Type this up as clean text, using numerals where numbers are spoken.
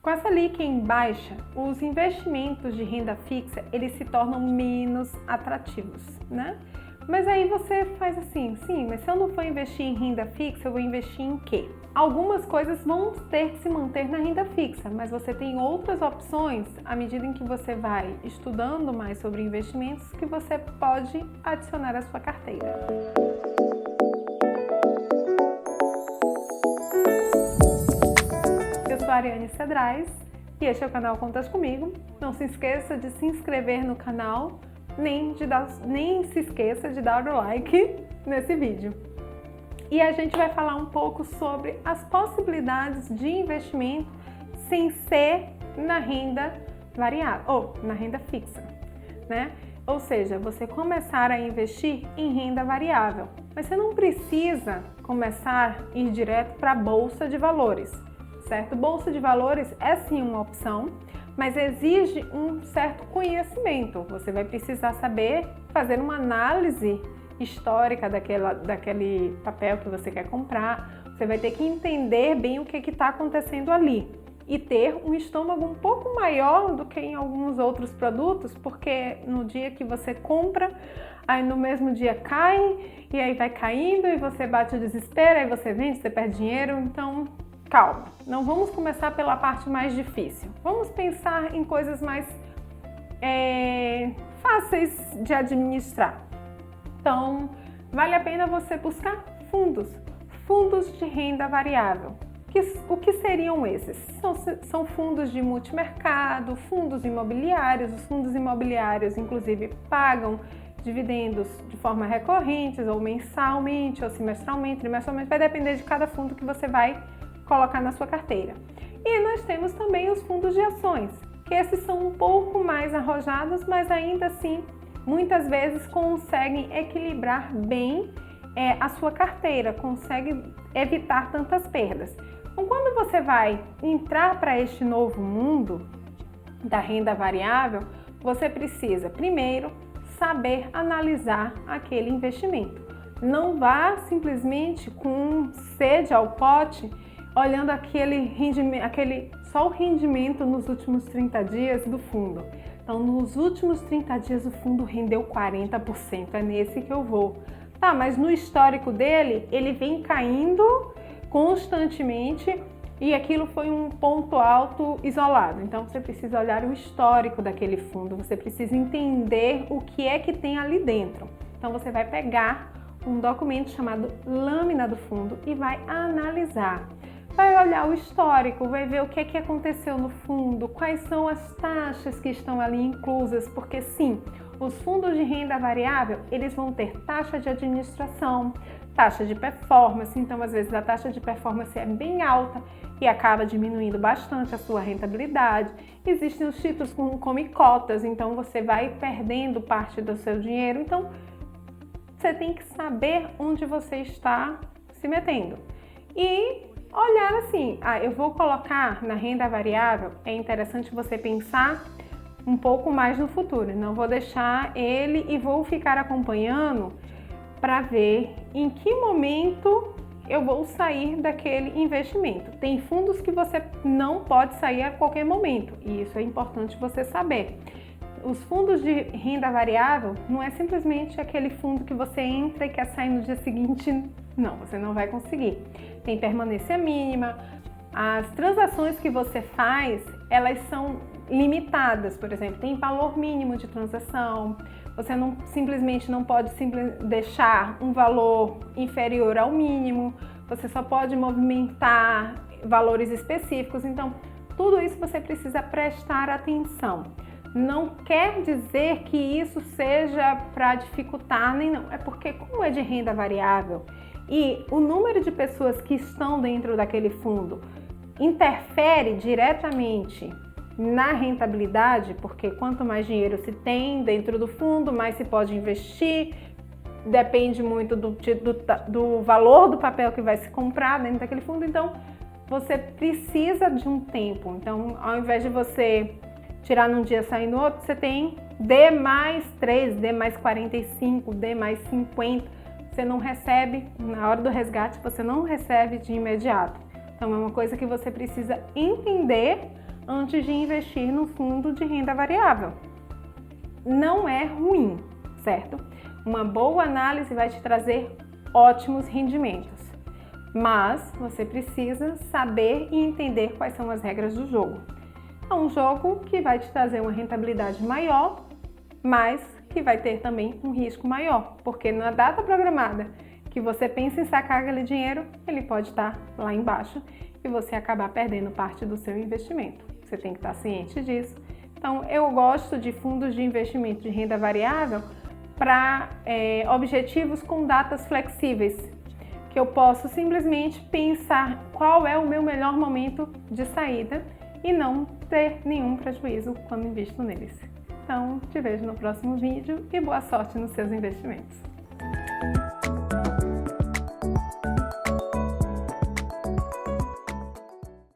Com essa Selic em baixa, os investimentos de renda fixa, eles se tornam menos atrativos, né? Mas aí você faz assim, sim, mas se eu não for investir em renda fixa, eu vou investir em quê? Algumas coisas vão ter que se manter na renda fixa, mas você tem outras opções à medida em que você vai estudando mais sobre investimentos que você pode adicionar à sua carteira. Eu sou a Ariane Cedrais e este é o canal Contas Comigo. Não se esqueça de se inscrever no canal, nem se esqueça de dar o like nesse vídeo. E a gente vai falar um pouco sobre as possibilidades de investimento sem ser na renda variável ou na renda fixa, né? Ou seja, você começar a investir em renda variável. Mas você não precisa começar a ir direto para a bolsa de valores, certo? Bolsa de valores é sim uma opção, mas exige um certo conhecimento. Você vai precisar saber fazer uma análise histórica daquele papel que você quer comprar. Você vai ter que entender bem o que está acontecendo ali e ter um estômago um pouco maior do que em alguns outros produtos, porque no dia que você compra, aí no mesmo dia cai, e aí vai caindo, e você bate o desespero, aí você vende, você perde dinheiro. Então, calma, não vamos começar pela parte mais difícil. Vamos pensar em coisas mais fáceis de administrar. Então, vale a pena você buscar fundos de renda variável. O que seriam esses? São fundos de multimercado, fundos imobiliários. Os fundos imobiliários, inclusive, pagam dividendos de forma recorrente, ou mensalmente, ou semestralmente, trimestralmente, vai depender de cada fundo que você vai colocar na sua carteira. E nós temos também os fundos de ações, que esses são um pouco mais arrojados, mas ainda assim, muitas vezes conseguem equilibrar bem a sua carteira, conseguem evitar tantas perdas. Então, quando você vai entrar para este novo mundo da renda variável, você precisa, primeiro, saber analisar aquele investimento. Não vá simplesmente com sede ao pote, olhando só o rendimento nos últimos 30 dias do fundo. Então, nos últimos 30 dias o fundo rendeu 40%, é nesse que eu vou. Tá, mas no histórico dele, ele vem caindo constantemente e aquilo foi um ponto alto isolado. Então, você precisa olhar o histórico daquele fundo, você precisa entender o que é que tem ali dentro. Então, você vai pegar um documento chamado Lâmina do Fundo e vai analisar. Vai olhar o histórico, vai ver o que é que aconteceu no fundo, quais são as taxas que estão ali inclusas, porque sim, os fundos de renda variável, eles vão ter taxa de administração, taxa de performance, então às vezes a taxa de performance é bem alta e acaba diminuindo bastante a sua rentabilidade. Existem os títulos como cotas, então você vai perdendo parte do seu dinheiro, então você tem que saber onde você está se metendo. E olhar assim, eu vou colocar na renda variável, é interessante você pensar um pouco mais no futuro, não vou deixar ele e vou ficar acompanhando para ver em que momento eu vou sair daquele investimento. Tem fundos que você não pode sair a qualquer momento e isso é importante você saber. Os fundos de renda variável não é simplesmente aquele fundo que você entra e quer sair no dia seguinte. Não, você não vai conseguir. Tem permanência mínima. As transações que você faz, elas são limitadas. Por exemplo, tem valor mínimo de transação. Você simplesmente não pode deixar um valor inferior ao mínimo. Você só pode movimentar valores específicos. Então, tudo isso você precisa prestar atenção. Não quer dizer que isso seja para dificultar, nem não. É porque como é de renda variável e o número de pessoas que estão dentro daquele fundo interfere diretamente na rentabilidade, porque quanto mais dinheiro se tem dentro do fundo, mais se pode investir, depende muito do valor do papel que vai se comprar dentro daquele fundo, então você precisa de um tempo. Então, ao invés de você tirar num dia e sair no outro, você tem D mais 3, D mais 45, D mais 50, você não recebe, na hora do resgate, você não recebe de imediato. Então é uma coisa que você precisa entender antes de investir no fundo de renda variável. Não é ruim, certo? Uma boa análise vai te trazer ótimos rendimentos, mas você precisa saber e entender quais são as regras do jogo. É um jogo que vai te trazer uma rentabilidade maior, mas que vai ter também um risco maior, porque na data programada que você pensa em sacar aquele dinheiro, ele pode estar lá embaixo e você acabar perdendo parte do seu investimento. Você tem que estar ciente disso. Então, eu gosto de fundos de investimento de renda variável para objetivos com datas flexíveis, que eu posso simplesmente pensar qual é o meu melhor momento de saída e não ter nenhum prejuízo quando invisto neles. Então, te vejo no próximo vídeo e boa sorte nos seus investimentos.